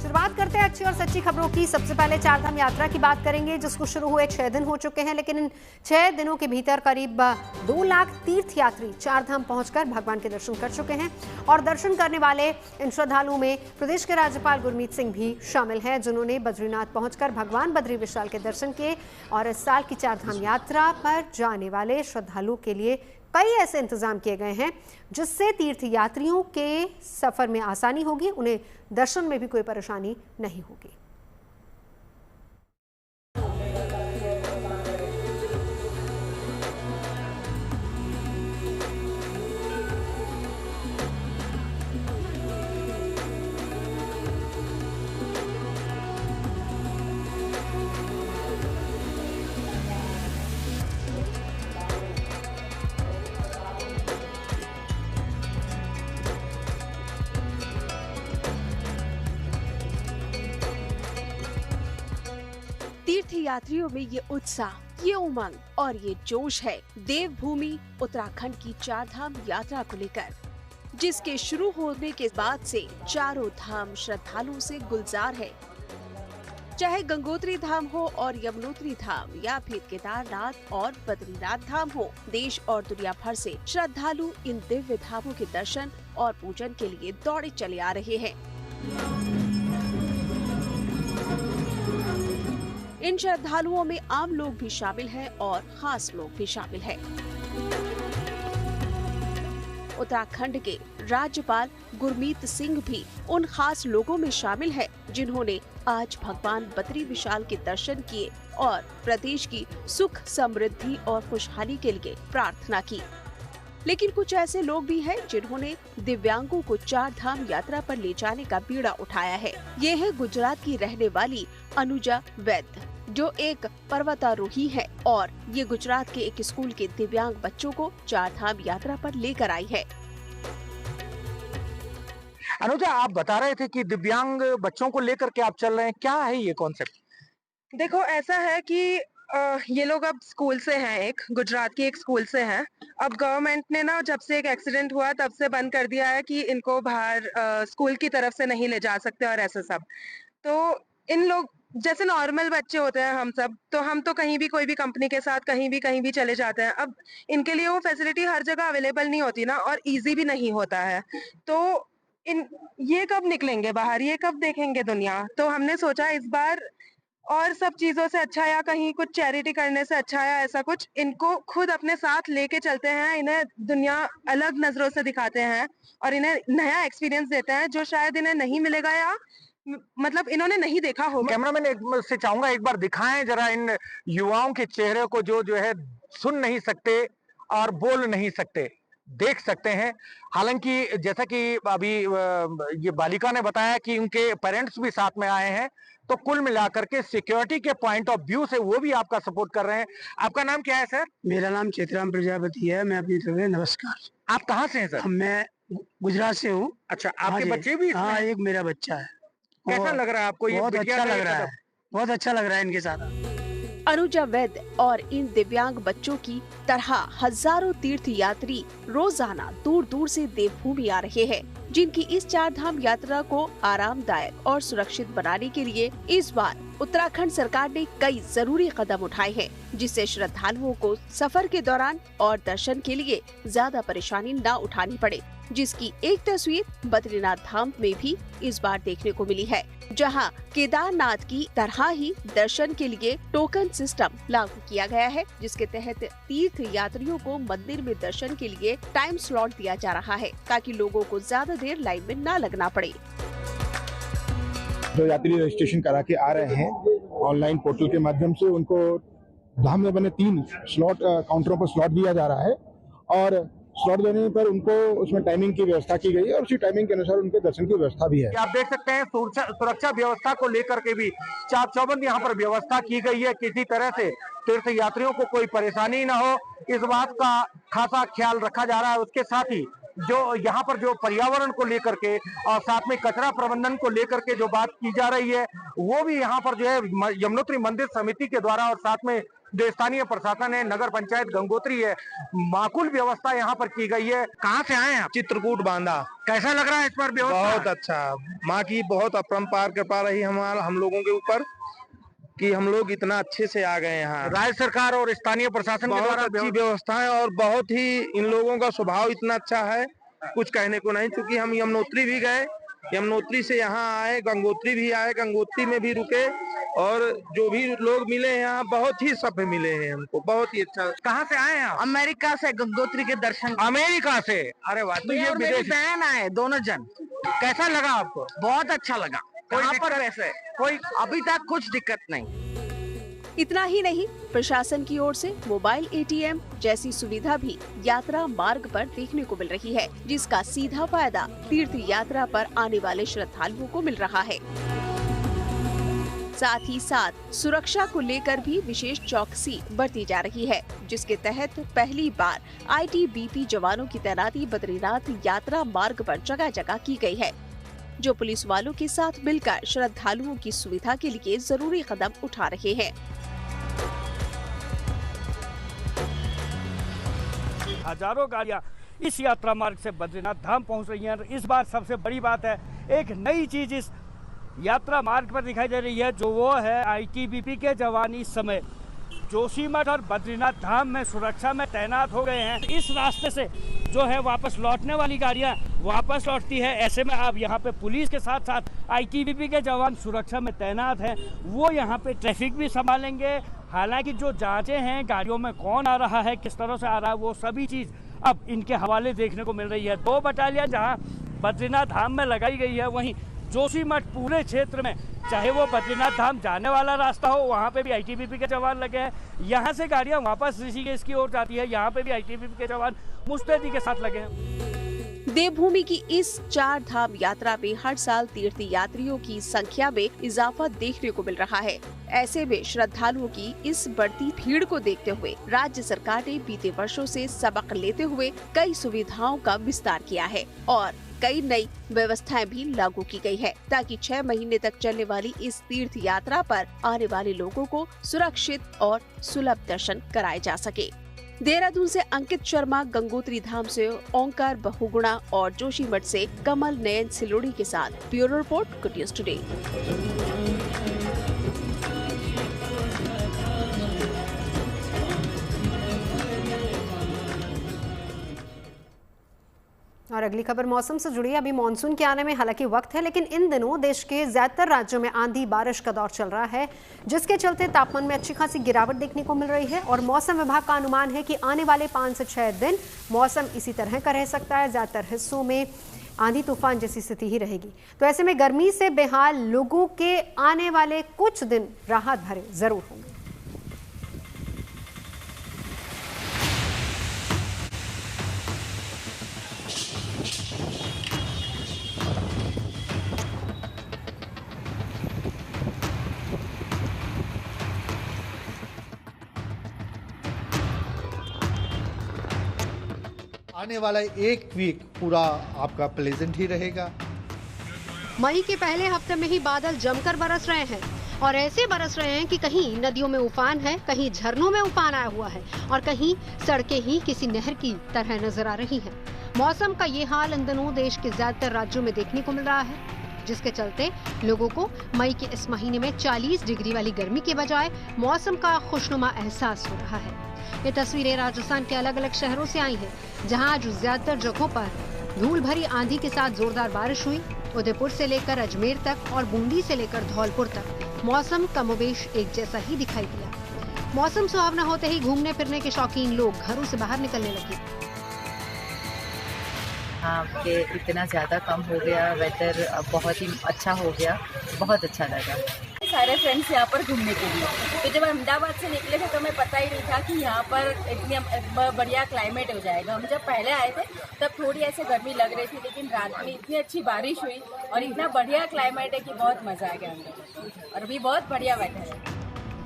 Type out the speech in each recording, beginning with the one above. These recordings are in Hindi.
शुरुआत करते हैं अच्छी और सच्ची खबरों की। सबसे पहले चारधाम यात्रा की बात करेंगे, जिसको शुरू हुए 6 दिन हो चुके हैं, लेकिन इन 6 दिनों के भीतर करीब 2 लाख तीर्थयात्री चारधाम पहुंचकर भगवान के दर्शन कर चुके हैं। और दर्शन करने वाले इन श्रद्धालुओं में प्रदेश के राज्यपाल गुरमीत सिंह भी शामिल हैं, जिन्होंने बद्रीनाथ पहुंचकर भगवान बद्री विशाल के दर्शन किए। और इस साल की चारधाम यात्रा पर जाने वाले श्रद्धालुओं के लिए कई ऐसे इंतजाम किए गए हैं जिससे तीर्थ यात्रियों के सफर में आसानी होगी, उन्हें दर्शन में भी कोई परेशानी नहीं होगी। तीर्थ यात्रियों में ये उत्साह, ये उमंग और ये जोश है देवभूमि उत्तराखंड की चारधाम यात्रा को लेकर, जिसके शुरू होने के बाद से चारों धाम श्रद्धालुओं से गुलजार है। चाहे गंगोत्री धाम हो और यमुनोत्री धाम या फिर केदारनाथ और बद्रीनाथ धाम हो, देश और दुनिया भर से श्रद्धालु इन दिव्य धामों के दर्शन और पूजन के लिए दौड़े चले आ रहे हैं। इन श्रद्धालुओं में आम लोग भी शामिल हैं और खास लोग भी शामिल हैं। उत्तराखंड के राज्यपाल गुरमीत सिंह भी उन खास लोगों में शामिल हैं, जिन्होंने आज भगवान बद्री विशाल के दर्शन किए और प्रदेश की सुख समृद्धि और खुशहाली के लिए प्रार्थना की। लेकिन कुछ ऐसे लोग भी हैं जिन्होंने दिव्यांगों को चारधाम यात्रा पर ले जाने का बीड़ा उठाया है। ये है गुजरात की रहने वाली अनुजा वैद्य, जो एक पर्वतारोही है और ये गुजरात के एक स्कूल के दिव्यांग बच्चों को चारधाम यात्रा पर लेकर आई है। अनुजा, आप बता रहे थे कि दिव्यांग बच्चों को लेकर के आप चल रहे हैं, क्या है ये कॉन्सेप्ट? देखो, ऐसा है कि ये लोग अब स्कूल से हैं, एक गुजरात की एक स्कूल से हैं। अब गवर्नमेंट ने ना जब से एक एक्सीडेंट हुआ तब से बंद कर दिया है कि इनको बाहर स्कूल की तरफ से नहीं ले जा सकते और ऐसा सब। तो इन लोग जैसे नॉर्मल बच्चे होते हैं हम सब, तो हम तो कहीं भी कोई भी कंपनी के साथ कहीं भी चले जाते हैं। अब इनके लिए वो फैसिलिटी हर जगह अवेलेबल नहीं होती ना, और इजी भी नहीं होता है। तो ये कब निकलेंगे बाहर, ये कब देखेंगे दुनिया? तो हमने सोचा इस बार और सब चीजों से अच्छा, या कहीं कुछ चैरिटी करने से अच्छा, या ऐसा कुछ इनको खुद अपने साथ लेके चलते हैं, इन्हें दुनिया अलग नजरों से दिखाते हैं और इन्हें नया एक्सपीरियंस देते हैं जो शायद इन्हें नहीं मिलेगा या मतलब इन्होंने नहीं देखा होगा। कैमरामैन से चाहूंगा एक बार दिखाएं जरा इन युवाओं के चेहरे को, जो है सुन नहीं सकते और बोल नहीं सकते, देख सकते हैं। हालांकि जैसा कि अभी ये बालिका ने बताया कि उनके पेरेंट्स भी साथ में आए हैं, तो कुल मिलाकर के सिक्योरिटी के पॉइंट ऑफ व्यू से वो भी आपका सपोर्ट कर रहे हैं। आपका नाम क्या है सर? मेरा नाम चेतराम प्रजापति है। मैं अपनी तरफ से नमस्कार। आप कहाँ से हैं सर? मैं गुजरात से हूँ। अच्छा, आपके बच्चे भी? हाँ, एक मेरा बच्चा है। कैसा लग रहा है आपको? बहुत अच्छा लग रहा है, बहुत अच्छा लग रहा है इनके साथ। अनुजा वैद्य और इन दिव्यांग बच्चों की तरह हजारों तीर्थ यात्री रोजाना दूर दूर से देवभूमि आ रहे हैं, जिनकी इस चारधाम यात्रा को आरामदायक और सुरक्षित बनाने के लिए इस बार उत्तराखंड सरकार ने कई जरूरी कदम उठाए हैं, जिससे श्रद्धालुओं को सफर के दौरान और दर्शन के लिए ज्यादा परेशानी न उठानी पड़े, जिसकी एक तस्वीर बद्रीनाथ धाम में भी इस बार देखने को मिली है, जहां केदारनाथ की तरह ही दर्शन के लिए टोकन सिस्टम लागू किया गया है, जिसके तहत तीर्थ यात्रियों को मंदिर में दर्शन के लिए टाइम स्लॉट दिया जा रहा है, ताकि लोगों को ज्यादा देर लाइन में न लगना पड़े। जो यात्री रजिस्ट्रेशन करा के आ रहे हैं ऑनलाइन पोर्टल के माध्यम से, उनको धाम में बने 3 स्लॉट काउंटरों पर स्लॉट दिया जा रहा है और स्लॉट देने पर उनको उसमें टाइमिंग की व्यवस्था की गई है और उसी टाइमिंग के अनुसार उनके दर्शन की व्यवस्था भी है। आप देख सकते हैं सुरक्षा व्यवस्था को लेकर के भी चाक चौबंद यहाँ पर व्यवस्था की गई है। किसी तरह से तीर्थ यात्रियों को कोई परेशानी न हो, इस बात का खासा ख्याल रखा जा रहा है। उसके साथ ही जो यहाँ पर जो पर्यावरण को लेकर के और साथ में कचरा प्रबंधन को लेकर के जो बात की जा रही है, वो भी यहाँ पर जो है यमुनोत्री मंदिर समिति के द्वारा और साथ में जो स्थानीय प्रशासन है, नगर पंचायत गंगोत्री है, माकूल व्यवस्था यहाँ पर की गई है। कहाँ से आए हैं आप? चित्रकूट बांधा। कैसा लग रहा है इस पर व्यवस्था? बहुत अच्छा, माँ की बहुत अपरंपार कृपा रही हम लोगों के ऊपर कि हम लोग इतना अच्छे से आ गए यहाँ। राज्य सरकार और स्थानीय प्रशासन के द्वारा अच्छी व्यवस्था है और बहुत ही इन लोगों का स्वभाव इतना अच्छा है, कुछ कहने को नहीं। क्योंकि हम यमुनोत्री भी गए, यमुनोत्री से यहाँ आए, गंगोत्री भी आए, गंगोत्री में भी रुके और जो भी लोग मिले यहाँ बहुत ही सभ्य मिले हैं हमको, बहुत ही अच्छा। कहाँ से आए हैं आप? अमेरिका से गंगोत्री के दर्शन। अमेरिका से? अरे वाह! तो ये मेरी बहन आए, दोनों जन। कैसा लगा आपको? बहुत अच्छा लगा। कहाँ पर वैसे कोई अभी तक कुछ दिक्कत नहीं। इतना ही नहीं, प्रशासन की ओर से मोबाइल ATM जैसी सुविधा भी यात्रा मार्ग पर देखने को मिल रही है, जिसका सीधा फायदा तीर्थ यात्रा पर आने वाले श्रद्धालुओं को मिल रहा है। साथ ही साथ सुरक्षा को लेकर भी विशेष चौकसी बरती जा रही है, जिसके तहत पहली बार ITBP जवानों की तैनाती बद्रीनाथ यात्रा मार्ग पर जगह जगह की गई है, जो पुलिस वालों के साथ मिलकर श्रद्धालुओं की सुविधा के लिए जरूरी कदम उठा रहे हैं। हजारों गाड़ियां इस यात्रा मार्ग से बद्रीनाथ धाम पहुंच रही हैं। इस बार सबसे बड़ी बात है, एक नई चीज इस यात्रा मार्ग पर दिखाई दे रही है, जो वो है ITBP के जवान इस समय जोशीमठ और बद्रीनाथ धाम में सुरक्षा में तैनात हो गए हैं। इस रास्ते से जो है वापस लौटने वाली गाड़ियां वापस लौटती है। ऐसे में अब यहाँ पे पुलिस के साथ साथ ITBP के जवान सुरक्षा में तैनात हैं, वो यहाँ पे ट्रैफिक भी संभालेंगे। हालांकि जो जांचें हैं गाड़ियों में कौन आ रहा है, किस तरह से आ रहा है, वो सभी चीज़ अब इनके हवाले देखने को मिल रही है। 2 बटालियन जहां बद्रीनाथ धाम में लगाई गई है, वहीं जोशीमठ पूरे क्षेत्र में, चाहे वो बद्रीनाथ धाम जाने वाला रास्ता हो, वहां पे भी ITBP के जवान लगे हैं। यहां से गाड़ियां वापस ऋषिकेश की ओर जाती है, यहाँ पे भी ITBP के जवान मुस्तैदी के साथ लगे हैं। देवभूमि की इस 4 धाम यात्रा में हर साल तीर्थ यात्रियों की संख्या में इजाफा देखने को मिल रहा है। ऐसे में श्रद्धालुओं की इस बढ़ती भीड़ को देखते हुए राज्य सरकार ने बीते वर्षों से सबक लेते हुए कई सुविधाओं का विस्तार किया है और कई नई व्यवस्थाएं भी लागू की गई है, ताकि 6 महीने तक चलने वाली इस तीर्थ यात्रा पर आने वाले लोगों को सुरक्षित और सुलभ दर्शन कराए जा सके। देहरादून से अंकित शर्मा, गंगोत्री धाम से ओंकार बहुगुणा और जोशीमठ से कमल नयन सिलोड़ी के साथ bureau report, good news today. और अगली खबर मौसम से जुड़ी है। अभी मानसून के आने में हालांकि वक्त है, लेकिन इन दिनों देश के ज्यादातर राज्यों में आंधी बारिश का दौर चल रहा है, जिसके चलते तापमान में अच्छी खासी गिरावट देखने को मिल रही है। और मौसम विभाग का अनुमान है कि आने वाले 5 से 6 दिन मौसम इसी तरह का रह सकता है। ज्यादातर हिस्सों में आंधी तूफान जैसी स्थिति ही रहेगी। तो ऐसे में गर्मी से बेहाल लोगों के आने वाले कुछ दिन राहत भरे जरूर होंगे। आने वाला 1 वीक पूरा आपका प्लेजेंट ही रहेगा। मई के पहले हफ्ते में ही बादल जमकर बरस रहे हैं और ऐसे बरस रहे हैं कि कहीं नदियों में उफान है, कहीं झरनों में उफान आया हुआ है और कहीं सड़कें ही किसी नहर की तरह नजर आ रही हैं। मौसम का ये हाल इन दिनों देश के ज्यादातर राज्यों में देखने को मिल रहा है, जिसके चलते लोगों को मई के इस महीने में 40 डिग्री वाली गर्मी के बजाय मौसम का खुशनुमा एहसास हो रहा है। ये तस्वीरें राजस्थान के अलग अलग शहरों से आई हैं, जहां आज ज्यादातर जगहों पर धूल भरी आंधी के साथ जोरदार बारिश हुई। उदयपुर से लेकर अजमेर तक और बूंदी से लेकर धौलपुर तक मौसम कमोबेश एक जैसा ही दिखाई दिया। मौसम सुहावना होते ही घूमने फिरने के शौकीन लोग घरों से बाहर निकलने लगे। हाँ, कि इतना ज़्यादा कम हो गया, वेदर बहुत ही अच्छा हो गया, बहुत अच्छा लगा। सारे फ्रेंड्स यहाँ पर घूमने के लिए, तो जब अहमदाबाद से निकले थे तो हमें पता ही नहीं था कि यहाँ पर इतनी बढ़िया क्लाइमेट हो जाएगा। हम जब पहले आए थे तब थोड़ी ऐसे गर्मी लग रही थी, लेकिन रात में इतनी अच्छी बारिश हुई और इतना बढ़िया क्लाइमेट है कि बहुत मजा आ गया हमको और अभी बहुत बढ़िया वेदर है।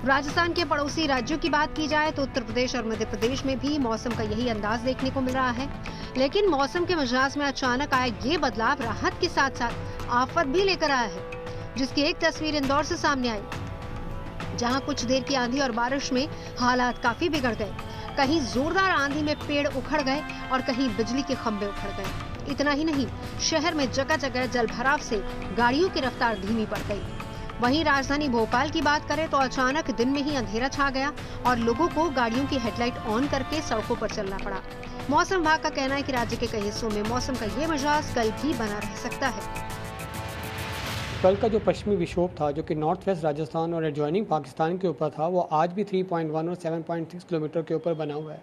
राजस्थान के पड़ोसी राज्यों की बात की जाए तो उत्तर प्रदेश और मध्य प्रदेश में भी मौसम का यही अंदाज देखने को मिल रहा है, लेकिन मौसम के मिजाज में अचानक आए ये बदलाव राहत के साथ साथ आफत भी लेकर आया है, जिसकी एक तस्वीर इंदौर से सामने आई, जहां कुछ देर की आंधी और बारिश में हालात काफी बिगड़ गए। कहीं जोरदार आंधी में पेड़ उखड़ गए और कहीं बिजली के खंभे उखड़ गए। इतना ही नहीं, शहर में जगह जगह जलभराव से गाड़ियों की रफ्तार धीमी पड़ गई। वहीं राजधानी भोपाल की बात करें तो अचानक दिन में ही अंधेरा छा गया और लोगों को गाड़ियों की हेडलाइट ऑन करके सड़कों पर चलना पड़ा। मौसम विभाग का कहना है कि राज्य के कई हिस्सों में मौसम का ये मिजाज कल भी बना रह सकता है। कल का जो पश्चिमी विक्षोभ था जो कि नॉर्थ वेस्ट राजस्थान और एडजॉइनिंग पाकिस्तान के ऊपर था, वो आज भी 3.1 और 7.6 किलोमीटर के ऊपर बना हुआ है।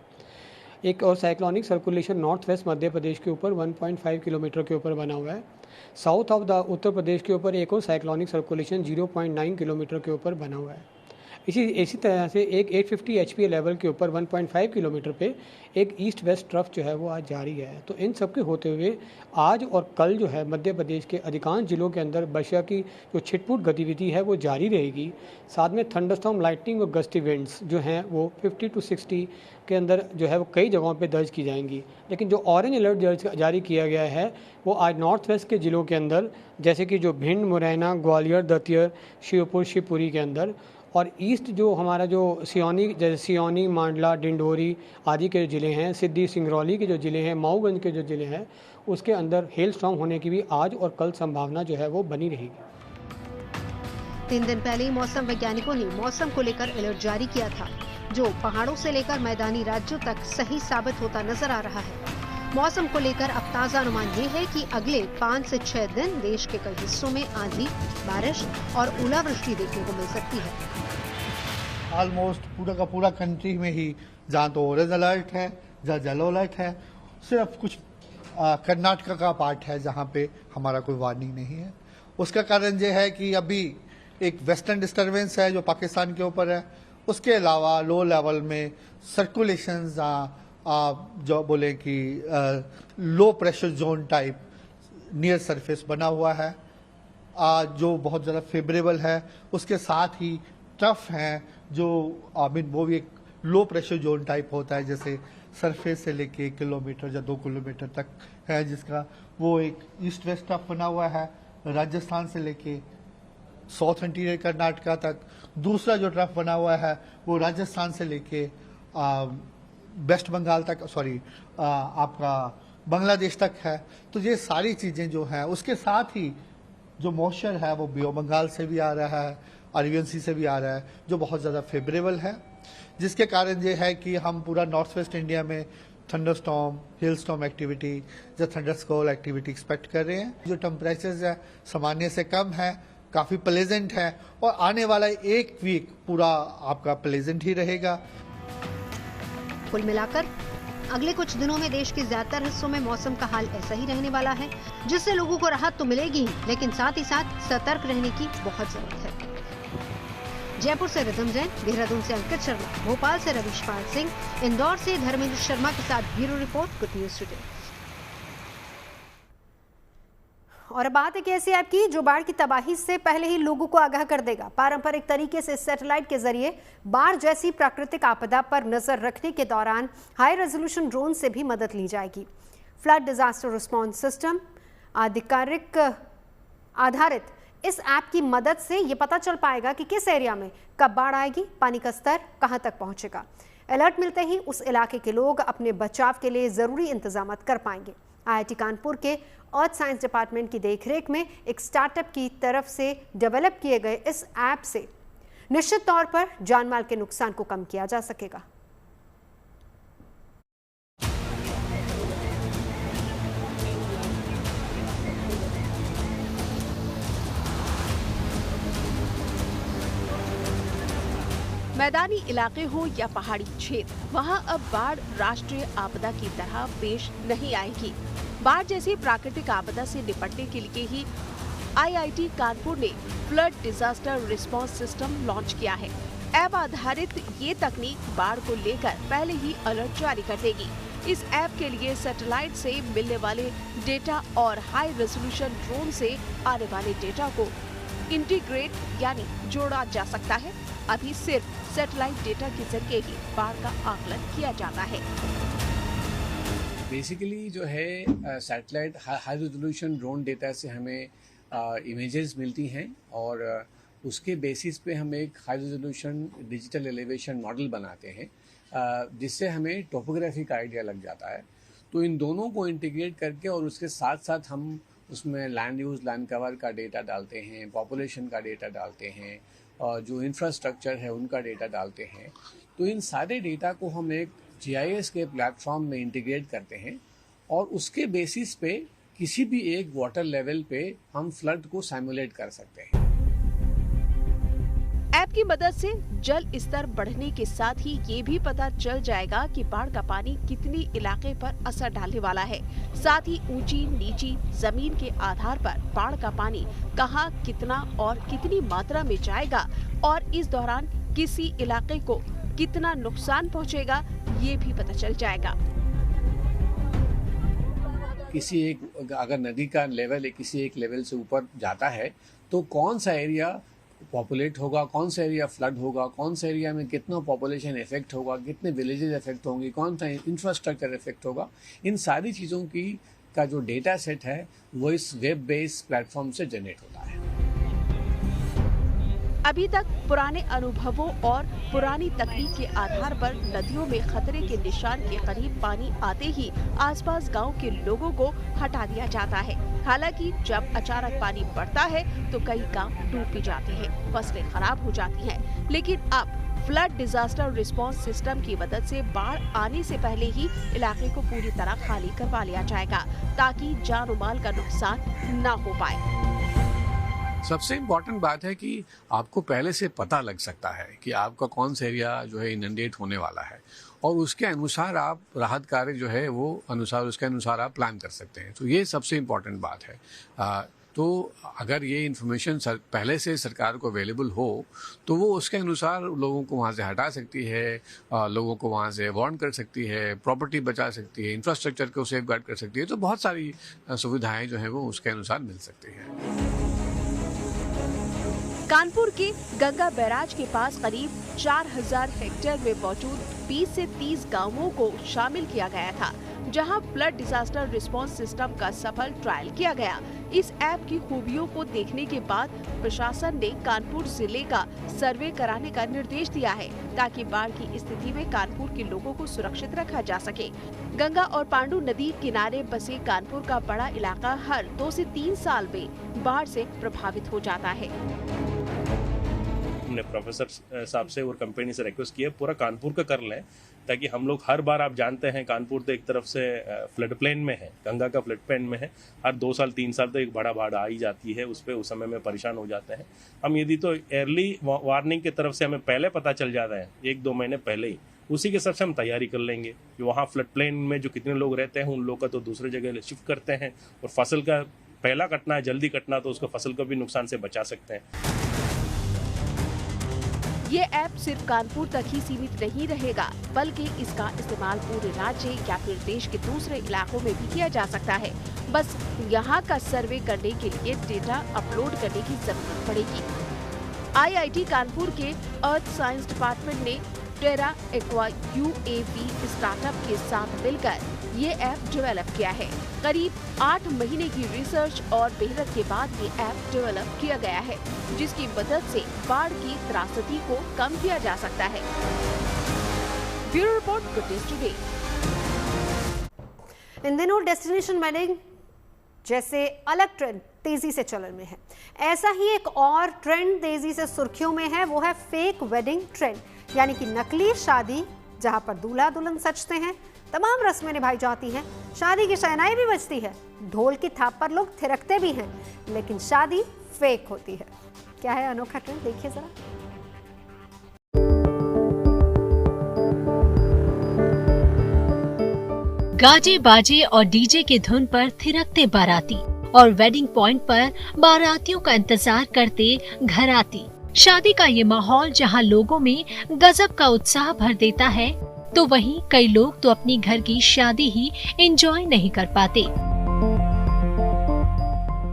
एक और cyclonic circulation north west Madhya Pradesh के ऊपर 1.5 किलोमीटर के ऊपर बना हुआ है। South of the Uttar Pradesh के ऊपर एक और साइक्लोनिक सर्कुलेशन 0.9 किलोमीटर के ऊपर बना हुआ है। इसी तरह से एक 850 HPA लेवल के ऊपर 1.5 किलोमीटर पे एक ईस्ट वेस्ट ट्रफ जो है वो आज जारी है। तो इन सब के होते हुए आज और कल जो है मध्य प्रदेश के अधिकांश जिलों के अंदर वर्षा की जो छिटपुट गतिविधि है वो जारी रहेगी। साथ में थंडरस्टॉर्म, लाइटनिंग और गस्टी विंड्स जो हैं वो 50 to 60 के अंदर जो है वो कई जगहों पे दर्ज की जाएंगी। लेकिन जो ऑरेंज अलर्ट जारी किया गया है वो आज नॉर्थ वेस्ट के ज़िलों के अंदर, जैसे कि जो भिंड, मुरैना, ग्वालियर, दतिया, श्योपुर, शिवपुरी के अंदर, और ईस्ट जो हमारा जो सियोनी, मांडला, डिंडोरी आदि के ज़िले हैं, सिद्दी, सिंगरौली के जो ज़िले हैं, माऊगंज के जो ज़िले हैं, उसके अंदर हेल स्टॉर्म होने की भी आज और कल संभावना जो है वो बनी रहेगी। 3 दिन पहले ही मौसम वैज्ञानिकों ने मौसम को लेकर अलर्ट जारी किया था, जो पहाड़ों से लेकर मैदानी राज्यों तक सही साबित होता नजर आ रहा है। मौसम को लेकर अब ताज़ा अनुमान ये है कि अगले 5 से 6 दिन देश के कई हिस्सों में आंधी, बारिश और ओलावृष्टि देखने को मिल सकती है। ऑलमोस्ट पूरा का पूरा कंट्री में ही, जहाँ तो ऑरेंज अलर्ट है, जहाँ येलो अलर्ट है, सिर्फ कुछ कर्नाटका का पार्ट है जहाँ पे हमारा कोई वार्निंग नहीं है। उसका कारण ये है कि अभी एक वेस्टर्न डिस्टर्बेंस है जो पाकिस्तान के ऊपर है। उसके अलावा लो लेवल में सर्कुलेशन जो बोले कि low pressure zone type near surface बना हुआ है जो बहुत ज़्यादा फेवरेबल है। उसके साथ ही टफ हैं जो वो भी एक लो प्रेशर जोन टाइप होता है, जैसे सरफेस से लेके 1 किलोमीटर या 2 किलोमीटर तक है, जिसका वो एक ईस्ट वेस्ट टफ बना हुआ है राजस्थान से लेके साउथ इंटीरियर कर्नाटका तक। दूसरा जो ट्रफ बना हुआ है वो राजस्थान से लेके वेस्ट बंगाल तक, आपका बांग्लादेश तक है। तो ये सारी चीज़ें जो हैं, उसके साथ ही जो मॉइस्चर है वो बे ऑफ बंगाल से भी आ रहा है, अरेबियन सी से भी आ रहा है, जो बहुत ज़्यादा फेवरेबल है, जिसके कारण ये है कि हम पूरा नॉर्थ वेस्ट इंडिया में थंडरस्टॉर्म, हेल स्टॉर्म एक्टिविटी या थंडरस्कॉल एक्टिविटी एक्सपेक्ट कर रहे हैं। जो टेम्परेचर्स है सामान्य से कम है, काफ़ी प्लेजेंट है, और आने वाला 1 वीक पूरा आपका प्लेजेंट ही रहेगा। कुल मिलाकर अगले कुछ दिनों में देश के ज्यादातर हिस्सों में मौसम का हाल ऐसा ही रहने वाला है, जिससे लोगों को राहत तो मिलेगी, लेकिन साथ ही साथ सतर्क रहने की बहुत जरूरत है। जयपुर से रिदम जैन, देहरादून से अंकित शर्मा, भोपाल से रविश पाल सिंह, इंदौर से धर्मेंद्र शर्मा के साथ bureau report, good news today. और अब बात है कि ऐसी ऐप की जो बाढ़ की तबाही से पहले ही लोगों को आगाह कर देगा। पारंपरिक तरीके से सैटेलाइट के जरिए बाढ़ जैसी प्राकृतिक आपदा पर नजर रखने के दौरान हाई रेजोल्यूशन ड्रोन से भी मदद ली जाएगी। फ्लड डिजास्टर रिस्पॉन्स सिस्टम आधारित इस ऐप की मदद से ये पता चल पाएगा कि किस एरिया में कब बाढ़ आएगी, पानी का स्तर कहां तक पहुंचेगा। अलर्ट मिलते ही उस इलाके के लोग अपने बचाव के लिए जरूरी इंतजाम कर पाएंगे। IIT कानपुर के अर्थ साइंस डिपार्टमेंट की देखरेख में एक स्टार्टअप की तरफ से डेवलप किए गए इस ऐप से निश्चित तौर पर जानमाल के नुकसान को कम किया जा सकेगा। मैदानी इलाके हो या पहाड़ी क्षेत्र, वहां अब बाढ़ राष्ट्रीय आपदा की तरह पेश नहीं आएगी। बाढ़ जैसी प्राकृतिक आपदा से निपटने के लिए ही IIT कानपुर ने flood disaster response system launch किया है। ऐप आधारित ये तकनीक बाढ़ को लेकर पहले ही अलर्ट जारी कर देगी। इस ऐप के लिए सैटेलाइट से मिलने वाले डेटा और हाई रेजोल्यूशन ड्रोन से आने वाले डेटा को इंटीग्रेट यानी जोड़ा जा सकता है। अभी सिर्फ सैटेलाइट डेटा के जरिए ही बाढ़ का आकलन किया जाता है। बेसिकली जो है satellite high resolution drone data से हमें इमेजेस मिलती हैं और उसके बेसिस पे हम एक high resolution digital elevation model बनाते हैं, जिससे हमें टोपोग्राफी का आइडिया लग जाता है। तो इन दोनों को इंटीग्रेट करके और उसके साथ साथ हम उसमें लैंड यूज़, लैंड कवर का डेटा डालते हैं, पॉपुलेशन का डेटा डालते हैं, और जो इंफ्रास्ट्रक्चर है उनका डेटा डालते हैं। तो इन सारे डेटा को हम एक GIS के प्लेटफॉर्म में इंटीग्रेट करते हैं और उसके बेसिस पे किसी भी एक वाटर लेवल पे हम फ्लड को सिमुलेट कर सकते हैं। ऐप की मदद से जल स्तर बढ़ने के साथ ही ये भी पता चल जाएगा कि बाढ़ का पानी कितनी इलाके पर असर डालने वाला है। साथ ही ऊंची नीची जमीन के आधार पर बाढ़ का पानी कहां, कितना और कितनी मात्रा में जाएगा और इस दौरान किसी इलाके को कितना नुकसान पहुंचेगा, ये भी पता चल जाएगा। किसी एक अगर नदी का लेवल किसी एक लेवल से ऊपर जाता है तो कौन सा एरिया पॉपुलेट होगा, कौन सा एरिया फ्लड होगा, कौन सा एरिया में कितना पॉपुलेशन इफेक्ट होगा, कितने विलेजेस इफेक्ट होंगे, कौन सा इंफ्रास्ट्रक्चर इफेक्ट होगा, इन सारी चीज़ों की का जो डेटा सेट है वो इस वेब बेस्ड प्लेटफॉर्म से जनरेट होता है। अभी तक पुराने अनुभवों और पुरानी तकनीक के आधार पर नदियों में खतरे के निशान के करीब पानी आते ही आसपास गांव के लोगों को हटा दिया जाता है। हालांकि जब अचानक पानी बढ़ता है तो कई गांव डूब भी जाते हैं, फसलें खराब हो जाती हैं। लेकिन अब फ्लड डिजास्टर रिस्पांस सिस्टम की मदद से बाढ़ आने से पहले ही इलाके को पूरी तरह खाली करवा लिया जाएगा, ताकि जान और माल का नुकसान न हो पाए। सबसे इम्पोर्टेंट बात है कि आपको पहले से पता लग सकता है कि आपका कौन सा एरिया जो है इनंडेट होने वाला है, और उसके अनुसार आप राहत कार्य जो है वो उसके अनुसार आप प्लान कर सकते हैं। तो ये सबसे इम्पोर्टेंट बात है। तो अगर ये इन्फॉर्मेशन पहले से सरकार को अवेलेबल हो तो वो उसके अनुसार लोगों को वहाँ से हटा सकती है, लोगों को वहाँ से वार्न कर सकती है, प्रॉपर्टी बचा सकती है, इंफ्रास्ट्रक्चर को सेफ गार्ड कर सकती है। तो बहुत सारी सुविधाएं जो है वो उसके अनुसार मिल सकती हैं। कानपुर के गंगा बैराज के पास करीब 4000 हेक्टेयर में मौजूद 20 से 30 गांवों को शामिल किया गया था, जहां फ्लड डिजास्टर रिस्पांस सिस्टम का सफल ट्रायल किया गया। इस ऐप की खूबियों को देखने के बाद प्रशासन ने कानपुर जिले का सर्वे कराने का निर्देश दिया है, ताकि बाढ़ की स्थिति में कानपुर के लोगों को सुरक्षित रखा जा सके। गंगा और पांडु नदी किनारे बसे कानपुर का बड़ा इलाका हर 2 से 3 साल में बाढ़ से प्रभावित हो जाता है। हमने प्रोफेसर साहब से और कंपनी से रिक्वेस्ट किया पूरा कानपुर का कर लें, ताकि हम लोग हर बार, आप जानते हैं कानपुर तो एक तरफ से फ्लड प्लेन में है, गंगा का फ्लड प्लेन में है, हर 2 साल 3 साल तो एक बड़ा बाढ़ आ ही जाती है, उस समय में परेशान हो जाते हैं हम। यदि तो अर्ली वार्निंग की तरफ से हमें पहले पता चल जाता है 1-2 महीने पहले ही, उसी के हिसाब से हम तैयारी कर लेंगे कि वहाँ फ्लड प्लेन में जो कितने लोग रहते हैं उन लोग का तो दूसरे जगह शिफ्ट करते हैं, और फसल का पहला कटना है, जल्दी कटना, तो उसको फसल को भी नुकसान से बचा सकते हैं। ये ऐप सिर्फ कानपुर तक ही सीमित नहीं रहेगा, बल्कि इसका इस्तेमाल पूरे राज्य या फिर देश के दूसरे इलाकों में भी किया जा सकता है। बस यहाँ का सर्वे करने के लिए डेटा अपलोड करने की जरूरत पड़ेगी। IIT कानपुर के अर्थ साइंस डिपार्टमेंट ने टेरा एक्वा UAV स्टार्टअप के साथ मिलकर ये ऐप डेवलप किया है। करीब 8 महीने की रिसर्च और मेहनत के बाद ये ऐप डेवलप किया गया है, जिसकी मदद से बाढ़ की त्रासदी को कम किया जा सकता है। Bureau report, good news today. इन दिनों डेस्टिनेशन वेडिंग जैसे अलग ट्रेंड तेजी से चलन में है, ऐसा ही एक और ट्रेंड तेजी से सुर्खियों में है, वो है फेक वेडिंग ट्रेंड, यानी कि नकली शादी, जहां पर दूल्हा दुल्हन सजते हैं, तमाम रस्में निभाई जाती हैं, शादी की शहनाई भी बजती है, ढोल की थाप पर लोग थिरकते भी हैं, लेकिन शादी फेक होती है। क्या है अनोखा ट्रेंड, देखिए जरा। गाजे बाजे और डीजे की धुन पर थिरकते बाराती और वेडिंग पॉइंट पर बारातियों का इंतजार करते घराती। शादी का ये माहौल जहां लोगों में गजब का उत्साह भर देता है, तो वहीं कई लोग तो अपनी घर की शादी ही एंजॉय नहीं कर पाते।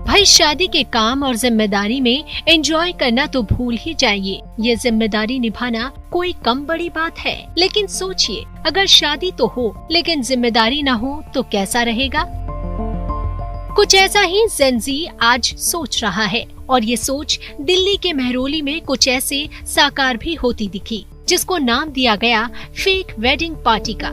भाई शादी के काम और जिम्मेदारी में एंजॉय करना तो भूल ही जाइए, ये जिम्मेदारी निभाना कोई कम बड़ी बात है। लेकिन सोचिए, अगर शादी तो हो लेकिन जिम्मेदारी ना हो तो कैसा रहेगा। कुछ ऐसा ही जेनजी आज सोच रहा है और ये सोच दिल्ली के मेहरौली में कुछ ऐसे साकार भी होती दिखी, जिसको नाम दिया गया फेक वेडिंग पार्टी का।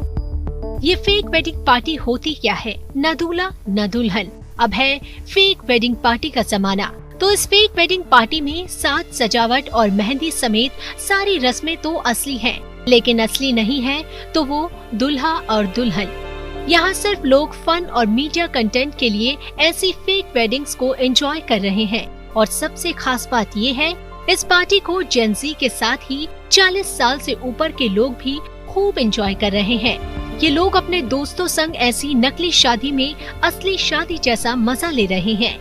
ये फेक वेडिंग पार्टी होती क्या है? न दूल्हा न दुल्हन। अब है फेक वेडिंग पार्टी का जमाना। तो इस फेक वेडिंग पार्टी में साज सजावट और मेहंदी समेत सारी रस्में तो असली हैं, लेकिन असली नहीं है तो वो दुल्हा और दुल्हन। यहाँ सिर्फ लोग फन और मीडिया कंटेंट के लिए ऐसी फेक वेडिंग्स को एंजॉय कर रहे हैं। और सबसे खास बात ये है, इस पार्टी को जेनजी के साथ ही 40 साल से ऊपर के लोग भी खूब एंजॉय कर रहे हैं। ये लोग अपने दोस्तों संग ऐसी नकली शादी में असली शादी जैसा मजा ले रहे हैं।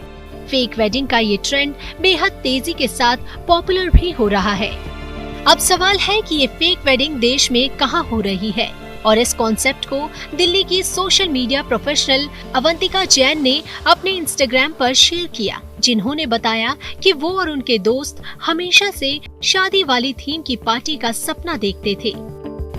फेक वेडिंग का ये ट्रेंड बेहद तेजी के साथ पॉपुलर भी हो रहा है। अब सवाल है कि ये फेक वेडिंग देश में कहाँ हो रही है, और इस कॉन्सेप्ट को दिल्ली की social media professional Avantika Jain ने अपने इंस्टाग्राम पर शेयर किया, जिन्होंने बताया कि वो और उनके दोस्त हमेशा से शादी वाली थीम की पार्टी का सपना देखते थे।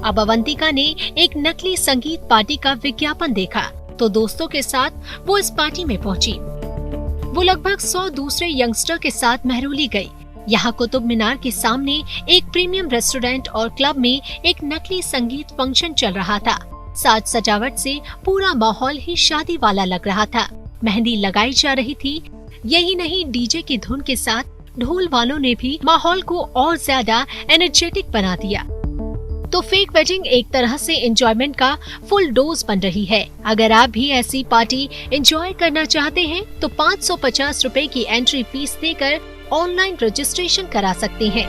अब अवंतिका ने एक नकली संगीत पार्टी का विज्ञापन देखा तो दोस्तों के साथ वो इस पार्टी में पहुंची। वो लगभग 100 दूसरे यंगस्टर के साथ मेहरौली गई। यहाँ कुतुब मीनार के सामने एक प्रीमियम रेस्टोरेंट और क्लब में एक नकली संगीत फंक्शन चल रहा था। साज सजावट से पूरा माहौल ही शादी वाला लग रहा था। मेहंदी लगाई जा रही थी। यही नहीं, डीजे की धुन के साथ ढोल वालों ने भी माहौल को और ज्यादा एनर्जेटिक बना दिया। तो फेक वेडिंग एक तरह से एंजॉयमेंट का फुल डोज बन रही है। अगर आप भी ऐसी पार्टी एंजॉय करना चाहते हैं तो 550 रुपए की एंट्री फीस देकर ऑनलाइन रजिस्ट्रेशन करा सकते हैं।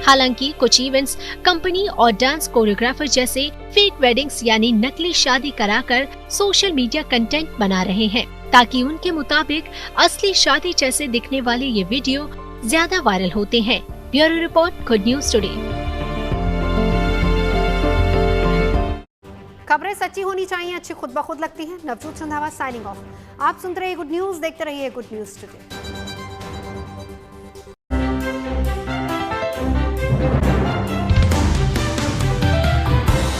हालांकि कुछ इवेंट्स कंपनी और डांस कोरियोग्राफर जैसे फेक वेडिंग्स यानी नकली शादी कराकर सोशल मीडिया कंटेंट बना रहे हैं, ताकि उनके मुताबिक असली शादी जैसे दिखने वाले ये वीडियो ज्यादा वायरल होते हैं। Bureau report, good news today. खबरें सच्ची होनी चाहिए, अच्छी खुद ब खुद लगती हैं। Navjot Randhawa signing off. आप सुनते रहिए गुड न्यूज, देखते रहिए गुड न्यूज टुडे।